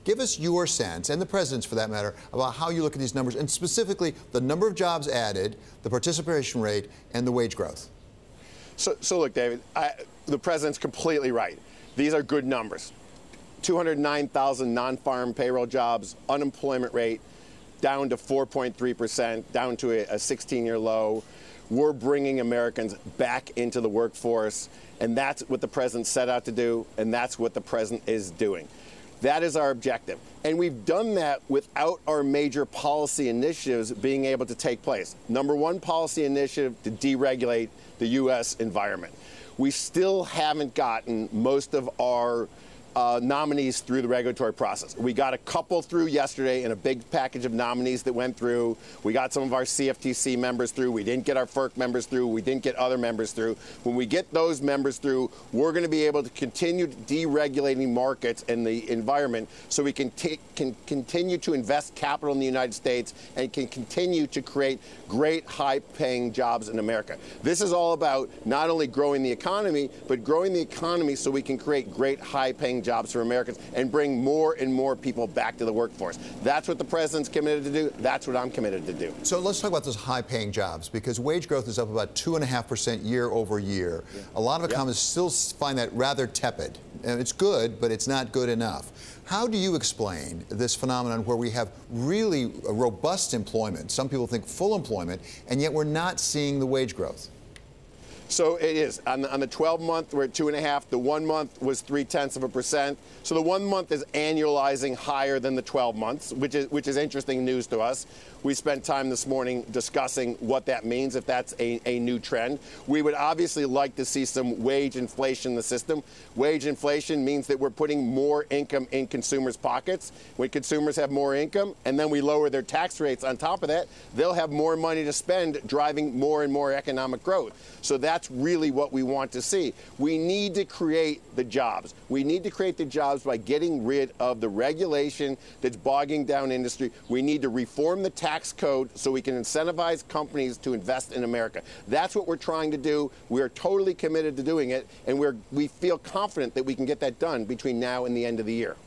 Give us your sense, and the president's for that matter, about how you look at these numbers, and specifically the number of jobs added, the participation rate, and the wage growth. So look, David, the president's completely right. These are good numbers. 209,000 non-farm payroll jobs, unemployment rate down to 4.3%, down to a 16-year low. We're bringing Americans back into the workforce, and that's what the president set out to do, and that's what the president is doing. That is our objective. And we've done that without our major policy initiatives being able to take place. Number one policy initiative to deregulate the U.S. environment. We still haven't gotten most of our nominees through the regulatory process. We got a couple through yesterday in a big package of nominees that went through. We got some of our CFTC members through. We didn't get our FERC members through. We didn't get other members through. When we get those members through, we're going to be able to continue deregulating markets and the environment so we can continue to invest capital in the United States and can continue to create great high-paying jobs in America. This is all about not only growing the economy, but growing the economy so we can create great high-paying jobs for Americans and bring more and more people back to the workforce. That's what the president's committed to do. That's what I'm committed to do. So let's talk about those high-paying jobs, because wage growth is up about 2.5% year over year. Yeah. A lot of economists still find that rather tepid. And it's good, but it's not good enough. How do you explain this phenomenon where we have really robust employment, some people think full employment, and yet we're not seeing the wage growth? So it is. On the 12-month, we're at 2.5. The 1 month was 0.3%. So the 1 month is annualizing higher than the 12 months, which is interesting news to us. We spent time this morning discussing what that means, if that's a new trend. We would obviously like to see some wage inflation in the system. Wage inflation means that we're putting more income in consumers' pockets. When consumers have more income and then we lower their tax rates on top of that, they'll have more money to spend, driving more and more economic growth. So that's really what we want to see. We need to create the jobs. We need to create the jobs by getting rid of the regulation that's bogging down industry. We need to reform the tax code so we can incentivize companies to invest in America. That's what we're trying to do. We are totally committed to doing it, and we feel confident that we can get that done between now and the end of the year.